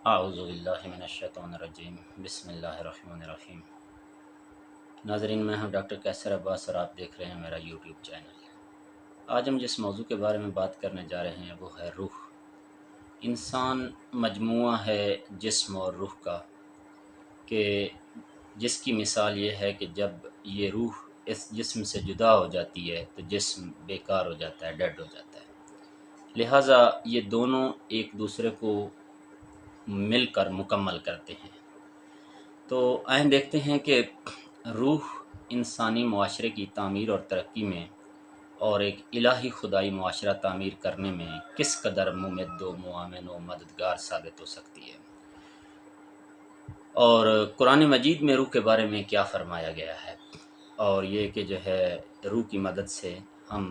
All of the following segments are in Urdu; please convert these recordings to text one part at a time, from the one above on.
اعوذ باللہ من الشیطان الرجیم بسم اللہ الرحمن الرحیم۔ ناظرین، میں ہوں ڈاکٹر کیسر عباس اور آپ دیکھ رہے ہیں میرا یوٹیوب چینل۔ آج ہم جس موضوع کے بارے میں بات کرنے جا رہے ہیں وہ ہے روح۔ انسان مجموعہ ہے جسم اور روح کا، کہ جس کی مثال یہ ہے کہ جب یہ روح اس جسم سے جدا ہو جاتی ہے تو جسم بیکار ہو جاتا ہے، ڈیڈ ہو جاتا ہے۔ لہٰذا یہ دونوں ایک دوسرے کو مل کر مکمل کرتے ہیں۔ تو آئیں دیکھتے ہیں کہ روح انسانی معاشرے کی تعمیر اور ترقی میں اور ایک الہی خدائی معاشرہ تعمیر کرنے میں کس قدر ممد و معاون و مددگار ثابت ہو سکتی ہے، اور قرآن مجید میں روح کے بارے میں کیا فرمایا گیا ہے، اور یہ کہ جو ہے روح کی مدد سے ہم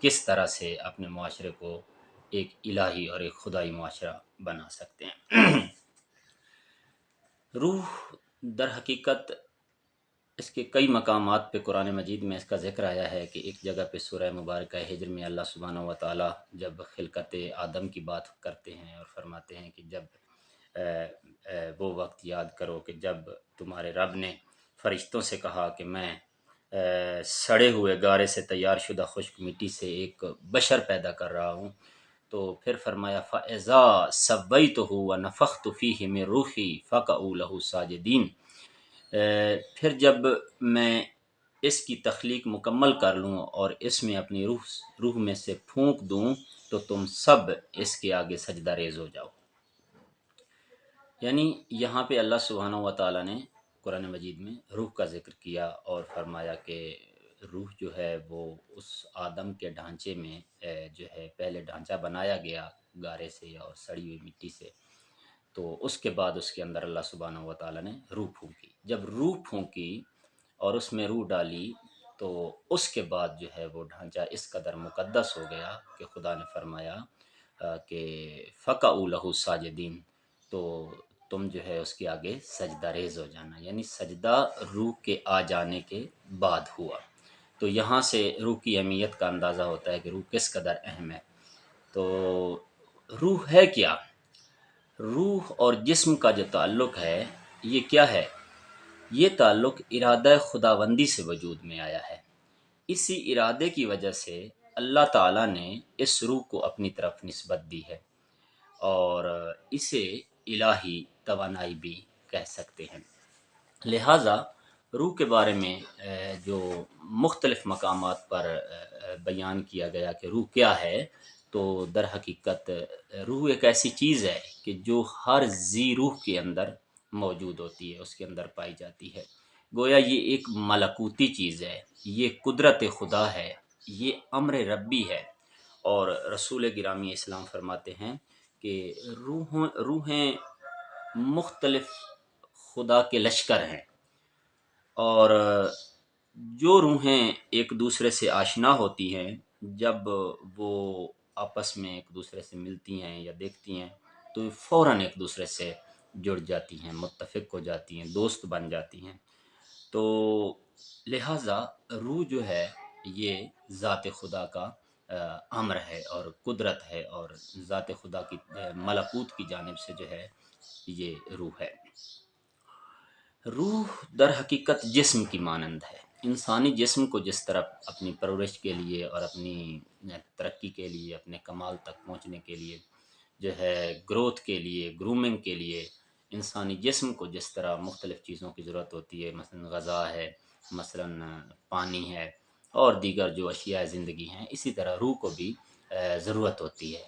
کس طرح سے اپنے معاشرے کو ایک الہی اور ایک خدائی معاشرہ بنا سکتے ہیں۔ روح در حقیقت اس کے کئی مقامات پہ قرآن مجید میں اس کا ذکر آیا ہے، کہ ایک جگہ پہ سورہ مبارکہ ہجر میں اللہ سبحانہ و تعالیٰ جب خلقت آدم کی بات کرتے ہیں اور فرماتے ہیں کہ جب وہ وقت یاد کرو کہ جب تمہارے رب نے فرشتوں سے کہا کہ میں سڑے ہوئے گارے سے تیار شدہ خشک مٹی سے ایک بشر پیدا کر رہا ہوں، تو پھر فرمایا فَإِذَا سَوَّيْتُهُ وَنَفَخْتُ فِيهِ مِن رُوحِي فَقَعُوا لَهُ ساجدین۔ پھر جب میں اس کی تخلیق مکمل کر لوں اور اس میں اپنی روح میں سے پھونک دوں تو تم سب اس کے آگے سجدہ ریز ہو جاؤ۔ یعنی یہاں پہ اللہ سبحانہ و تعالیٰ نے قرآن مجید میں روح کا ذکر کیا اور فرمایا کہ روح جو ہے وہ اس آدم کے ڈھانچے میں جو ہے پہلے ڈھانچہ بنایا گیا گارے سے اور سڑی ہوئی مٹی سے، تو اس کے بعد اس کے اندر اللہ سبحانہ و تعالیٰ نے روح پھونکی۔ جب روح پھونکی اور اس میں روح ڈالی تو اس کے بعد جو ہے وہ ڈھانچہ اس قدر مقدس ہو گیا کہ خدا نے فرمایا کہ فَقَعُوا لَهُ ساجدین، تو تم جو ہے اس کے آگے سجدہ ریز ہو جانا، یعنی سجدہ روح کے آ جانے کے بعد ہوا۔ تو یہاں سے روح کی اہمیت کا اندازہ ہوتا ہے کہ روح کس قدر اہم ہے۔ تو روح ہے کیا؟ روح اور جسم کا جو تعلق ہے یہ کیا ہے؟ یہ تعلق ارادہ خداوندی سے وجود میں آیا ہے۔ اسی ارادے کی وجہ سے اللہ تعالیٰ نے اس روح کو اپنی طرف نسبت دی ہے، اور اسے الہی توانائی بھی کہہ سکتے ہیں۔ لہٰذا روح کے بارے میں جو مختلف مقامات پر بیان کیا گیا کہ روح کیا ہے، تو در حقیقت روح ایک ایسی چیز ہے کہ جو ہر ذی روح کے اندر موجود ہوتی ہے، اس کے اندر پائی جاتی ہے۔ گویا یہ ایک ملکوتی چیز ہے، یہ قدرت خدا ہے، یہ امر ربی ہے۔ اور رسول گرامی اسلام فرماتے ہیں کہ روحیں مختلف خدا کے لشکر ہیں، اور جو روحیں ایک دوسرے سے آشنا ہوتی ہیں جب وہ آپس میں ایک دوسرے سے ملتی ہیں یا دیکھتی ہیں تو فوراً ایک دوسرے سے جڑ جاتی ہیں، متفق ہو جاتی ہیں، دوست بن جاتی ہیں۔ تو لہٰذا روح جو ہے یہ ذات خدا کا امر ہے اور قدرت ہے، اور ذات خدا کی ملکوت کی جانب سے جو ہے یہ روح ہے۔ روح در حقیقت جسم کی مانند ہے۔ انسانی جسم کو جس طرح اپنی پرورش کے لیے اور اپنی ترقی کے لیے، اپنے کمال تک پہنچنے کے لیے جو ہے، گروتھ کے لیے، گرومنگ کے لیے انسانی جسم کو جس طرح مختلف چیزوں کی ضرورت ہوتی ہے، مثلا غذا ہے، مثلا پانی ہے، اور دیگر جو اشیاء زندگی ہیں، اسی طرح روح کو بھی ضرورت ہوتی ہے۔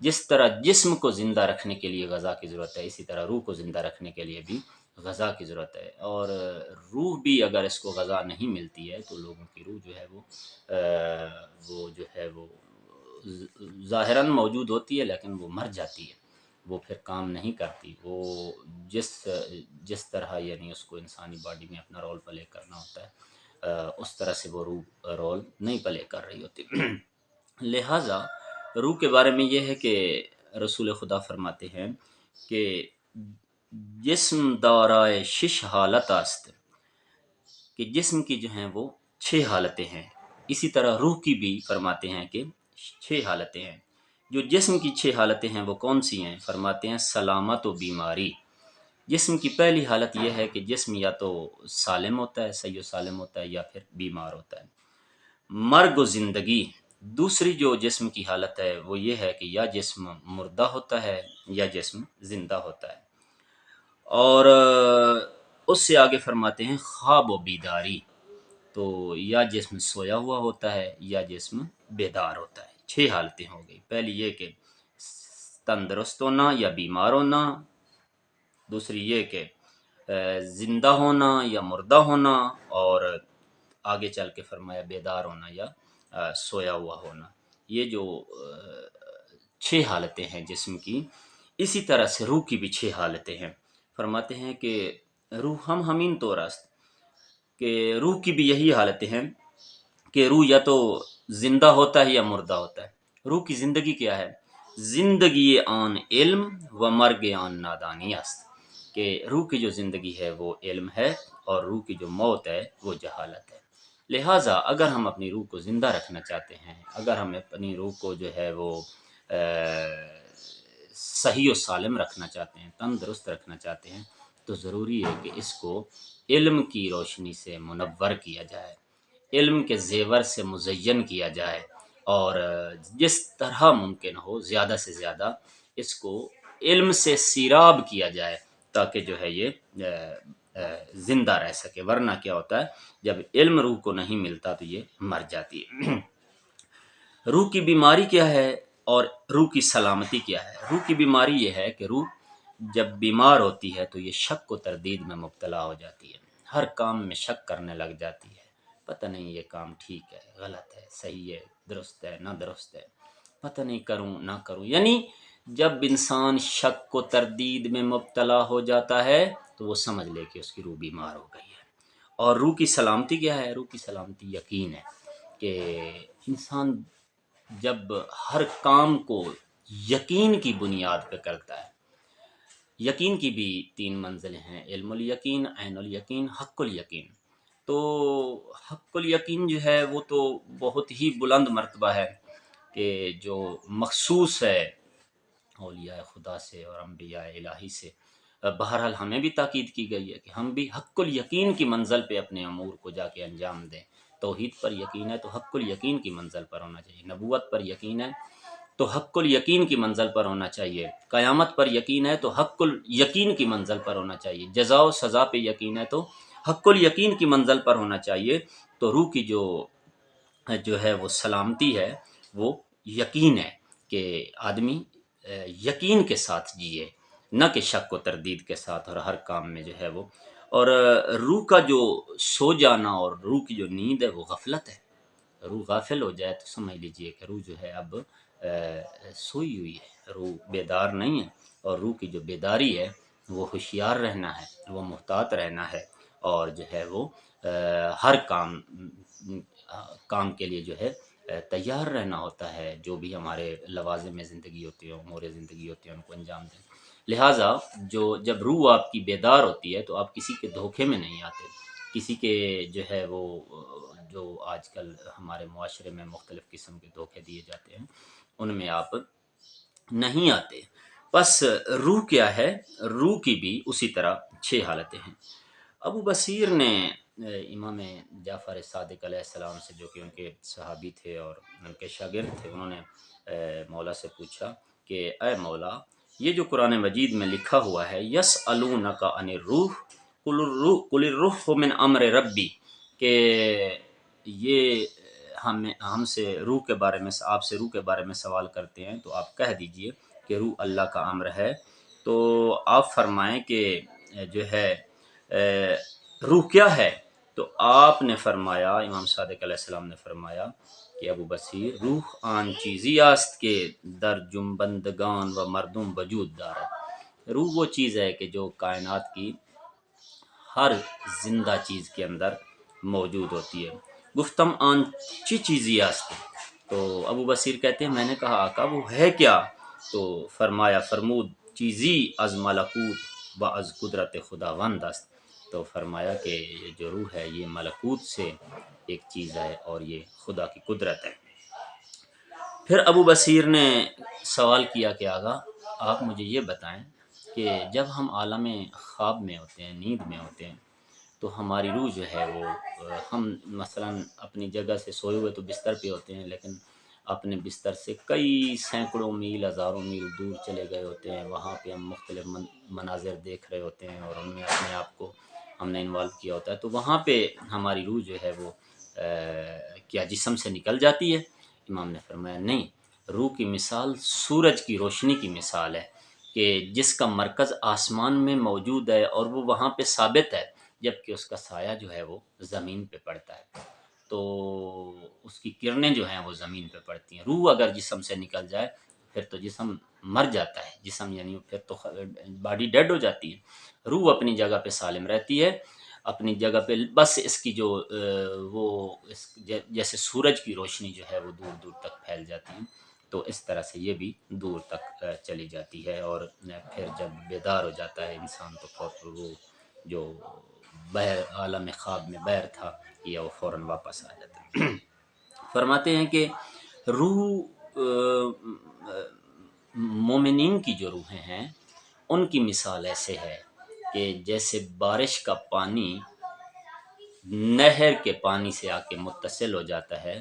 جس طرح جسم کو زندہ رکھنے کے لیے غذا کی ضرورت ہے، اسی طرح روح کو زندہ رکھنے کے لیے بھی غذا کی ضرورت ہے۔ اور روح بھی اگر اس کو غذا نہیں ملتی ہے تو لوگوں کی روح جو ہے وہ جو ہے وہ ظاہراً موجود ہوتی ہے لیکن وہ مر جاتی ہے، وہ پھر کام نہیں کرتی، وہ جس طرح یعنی اس کو انسانی باڈی میں اپنا رول پلے کرنا ہوتا ہے اس طرح سے وہ روح رول نہیں پلے کر رہی ہوتی۔ لہٰذا روح کے بارے میں یہ ہے کہ رسول خدا فرماتے ہیں کہ جسم دارائے شش حالت است، کہ جسم کی جو ہیں وہ 6 حالتیں ہیں، اسی طرح روح کی بھی فرماتے ہیں کہ 6 حالتیں ہیں، جو جسم کی 6 حالتیں ہیں وہ کون سی ہیں؟ فرماتے ہیں سلامت و بیماری۔ جسم کی پہلی حالت یہ ہے کہ جسم یا تو سالم ہوتا ہے، صحیح و سالم ہوتا ہے، یا پھر بیمار ہوتا ہے۔ مرگ و زندگی، دوسری جو جسم کی حالت ہے وہ یہ ہے کہ یا جسم مردہ ہوتا ہے یا جسم زندہ ہوتا ہے۔ اور اس سے آگے فرماتے ہیں خواب و بیداری، تو یا جسم سویا ہوا ہوتا ہے یا جسم بیدار ہوتا ہے۔ 6 حالتیں ہو گئی۔ پہلی یہ کہ تندرست ہونا یا بیمار ہونا، دوسری یہ کہ زندہ ہونا یا مردہ ہونا، اور آگے چل کے فرمایا بیدار ہونا یا سویا ہوا ہونا۔ یہ جو 6 حالتیں ہیں جسم کی، اسی طرح سے روح کی بھی 6 حالتیں ہیں۔ فرماتے ہیں کہ روح ہم ہمین طور است، کہ روح کی بھی یہی حالتیں ہیں کہ روح یا تو زندہ ہوتا ہے یا مردہ ہوتا ہے۔ روح کی زندگی کیا ہے؟ زندگی آن علم و مرگ آن نادانی است، کہ روح کی جو زندگی ہے وہ علم ہے اور روح کی جو موت ہے وہ جہالت ہے۔ لہٰذا اگر ہم اپنی روح کو زندہ رکھنا چاہتے ہیں، اگر ہم اپنی روح کو جو ہے وہ صحیح و سالم رکھنا چاہتے ہیں، تندرست رکھنا چاہتے ہیں، تو ضروری ہے کہ اس کو علم کی روشنی سے منور کیا جائے، علم کے زیور سے مزین کیا جائے، اور جس طرح ممکن ہو زیادہ سے زیادہ اس کو علم سے سیراب کیا جائے، تاکہ جو ہے یہ زندہ رہ سکے۔ ورنہ کیا ہوتا ہے، جب علم روح کو نہیں ملتا تو یہ مر جاتی ہے۔ روح کی بیماری کیا ہے اور روح کی سلامتی کیا ہے؟ روح کی بیماری یہ ہے کہ روح جب بیمار ہوتی ہے تو یہ شک و تردید میں مبتلا ہو جاتی ہے، ہر کام میں شک کرنے لگ جاتی ہے، پتہ نہیں یہ کام ٹھیک ہے، غلط ہے، صحیح ہے، درست ہے، نہ درست ہے، پتہ نہیں کروں نہ کروں۔ یعنی جب انسان شک و تردید میں مبتلا ہو جاتا ہے تو وہ سمجھ لے کہ اس کی روح بیمار ہو گئی ہے۔ اور روح کی سلامتی کیا ہے؟ روح کی سلامتی یقین ہے، کہ انسان جب ہر کام کو یقین کی بنیاد پہ کرتا ہے۔ یقین کی بھی 3 منزلیں ہیں، علم الیقین، عین الیقین، حق الیقین۔ تو حق الیقین جو ہے وہ تو بہت ہی بلند مرتبہ ہے، کہ جو مخصوص ہے اولیاء خدا سے اور انبیاء الہی سے۔ بہرحال ہمیں بھی تاکید کی گئی ہے کہ ہم بھی حق الیقین کی منزل پہ اپنے امور کو جا کے انجام دیں۔ توحید پر یقین ہے تو حق الیقین کی منزل پر ہونا چاہیے، نبوت پر یقین ہے تو حق الیقین کی منزل پر ہونا چاہیے، قیامت پر یقین ہے تو حق الیقین کی منزل پر ہونا چاہیے، جزا و سزا پہ یقین ہے تو حق الیقین کی منزل پر ہونا چاہیے۔ تو روح کی جو ہے وہ سلامتی ہے وہ یقین ہے، کہ آدمی یقین کے ساتھ جیے، نہ کہ شک و تردید کے ساتھ، اور ہر کام میں جو ہے وہ۔ اور روح کا جو سو جانا اور روح کی جو نیند ہے وہ غفلت ہے۔ روح غافل ہو جائے تو سمجھ لیجئے کہ روح جو ہے اب سوئی ہوئی ہے، روح بیدار نہیں ہے۔ اور روح کی جو بیداری ہے وہ ہوشیار رہنا ہے، وہ محتاط رہنا ہے، اور جو ہے وہ ہر کام کے لیے جو ہے تیار رہنا ہوتا ہے، جو بھی ہمارے لوازم زندگی ہوتی ہیں، امور زندگی ہوتی ہیں، ان کو انجام دیں۔ لہٰذا جب روح آپ کی بیدار ہوتی ہے تو آپ کسی کے دھوکے میں نہیں آتے، کسی کے جو ہے وہ جو آج کل ہمارے معاشرے میں مختلف قسم کے دھوکے دیے جاتے ہیں ان میں آپ نہیں آتے۔ بس روح کیا ہے؟ روح کی بھی اسی طرح 6 حالتیں ہیں۔ ابو بصیر نے امام جعفر صادق علیہ السلام سے، جو کہ ان کے صحابی تھے اور ان کے شاگرد تھے، انہوں نے مولا سے پوچھا کہ اے مولا، یہ جو قرآن مجید میں لکھا ہوا ہے یسألونک عن الروح قل الروح من امر ربی، کہ یہ ہم سے روح کے بارے میں، آپ سے روح کے بارے میں سوال کرتے ہیں، تو آپ کہہ دیجئے کہ روح اللہ کا امر ہے۔ تو آپ فرمائیں کہ جو ہے روح کیا ہے؟ تو آپ نے فرمایا، امام صادق علیہ السلام نے فرمایا کہ ابو بصیر، روح آن چیزی است کے در جنبندگان و مردم وجود دارد۔ روح وہ چیز ہے کہ جو کائنات کی ہر زندہ چیز کے اندر موجود ہوتی ہے۔ گفتم آن چی چیزی است، تو ابو بصیر کہتے ہیں میں نے کہا آقا وہ ہے کیا؟ تو فرمود چیزی از ملکوت و از قدرت خداوند است، تو فرمایا کہ یہ جو روح ہے یہ ملکوت سے ایک چیز ہے اور یہ خدا کی قدرت ہے۔ پھر ابو بصیر نے سوال کیا کہ آقا آپ مجھے یہ بتائیں کہ جب ہم عالم خواب میں ہوتے ہیں، نیند میں ہوتے ہیں، تو ہماری روح جو ہے وہ ہم مثلا اپنی جگہ سے سوئے ہوئے تو بستر پہ ہوتے ہیں، لیکن اپنے بستر سے کئی سینکڑوں میل ہزاروں میل دور چلے گئے ہوتے ہیں، وہاں پہ ہم مختلف مناظر دیکھ رہے ہوتے ہیں اور ان میں اپنے آپ کو ہم نے انوالو کیا ہوتا ہے، تو وہاں پہ ہماری روح جو ہے وہ کیا جسم سے نکل جاتی ہے؟ امام نے فرمایا نہیں، روح کی مثال سورج کی روشنی کی مثال ہے کہ جس کا مرکز آسمان میں موجود ہے اور وہ وہاں پہ ثابت ہے، جبکہ اس کا سایہ جو ہے وہ زمین پہ پڑتا ہے، تو اس کی کرنیں جو ہیں وہ زمین پہ پڑتی ہیں۔ روح اگر جسم سے نکل جائے پھر تو جسم مر جاتا ہے، جسم یعنی پھر تو باڈی ڈیڈ ہو جاتی ہے، روح اپنی جگہ پہ سالم رہتی ہے، اپنی جگہ پہ، بس اس کی جو وہ جیسے سورج کی روشنی جو ہے وہ دور دور تک پھیل جاتی ہے، تو اس طرح سے یہ بھی دور تک چلی جاتی ہے، اور پھر جب بیدار ہو جاتا ہے انسان تو پھر وہ جو بہر عالم خواب میں بہر تھا یا وہ فوراً واپس آ جاتا ہے۔ فرماتے ہیں کہ روح مومنین کی جو روحیں ہیں ان کی مثال ایسے ہے کہ جیسے بارش کا پانی نہر کے پانی سے آ کے متصل ہو جاتا ہے،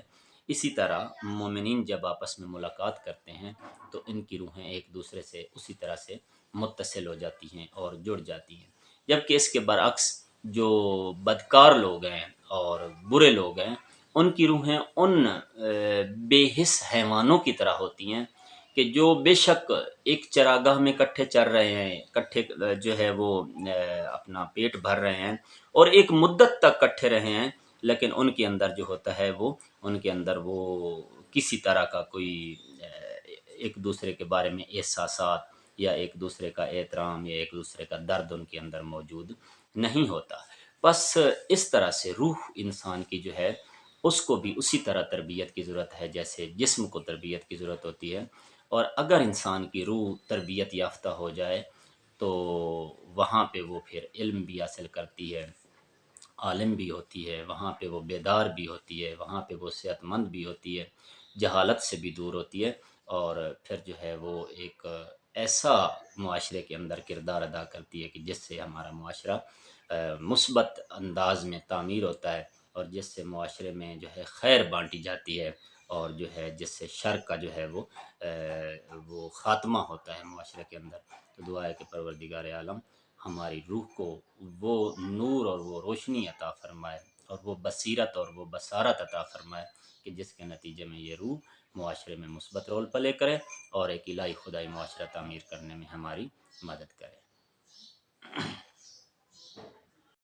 اسی طرح مومنین جب آپس میں ملاقات کرتے ہیں تو ان کی روحیں ایک دوسرے سے اسی طرح سے متصل ہو جاتی ہیں اور جڑ جاتی ہیں، جبکہ اس کے برعکس جو بدکار لوگ ہیں اور برے لوگ ہیں ان کی روحیں ان بے حس حیوانوں کی طرح ہوتی ہیں کہ جو بے شک ایک چراگاہ میں کٹھے چر رہے ہیں، کٹھے جو ہے وہ اپنا پیٹ بھر رہے ہیں اور ایک مدت تک کٹھے رہے ہیں، لیکن ان کے اندر جو ہوتا ہے وہ ان کے اندر وہ کسی طرح کا کوئی ایک دوسرے کے بارے میں احساسات یا ایک دوسرے کا احترام یا ایک دوسرے کا درد ان کے اندر موجود نہیں ہوتا۔ بس اس طرح سے روح انسان کی جو ہے اس کو بھی اسی طرح تربیت کی ضرورت ہے جیسے جسم کو تربیت کی ضرورت ہوتی ہے، اور اگر انسان کی روح تربیت یافتہ ہو جائے تو وہاں پہ وہ پھر علم بھی حاصل کرتی ہے، عالم بھی ہوتی ہے، وہاں پہ وہ بیدار بھی ہوتی ہے، وہاں پہ وہ صحت مند بھی ہوتی ہے، جہالت سے بھی دور ہوتی ہے، اور پھر جو ہے وہ ایک ایسا معاشرے کے اندر کردار ادا کرتی ہے کہ جس سے ہمارا معاشرہ مثبت انداز میں تعمیر ہوتا ہے، اور جس سے معاشرے میں جو ہے خیر بانٹی جاتی ہے، اور جو ہے جس سے شر کا جو ہے وہ خاتمہ ہوتا ہے معاشرے کے اندر۔ تو دعا ہے کہ پروردگار عالم ہماری روح کو وہ نور اور وہ روشنی عطا فرمائے اور وہ بصیرت اور وہ بصارت عطا فرمائے کہ جس کے نتیجے میں یہ روح معاشرے میں مثبت رول پلے کرے اور ایک الہی خدائی معاشرہ تعمیر کرنے میں ہماری مدد کرے۔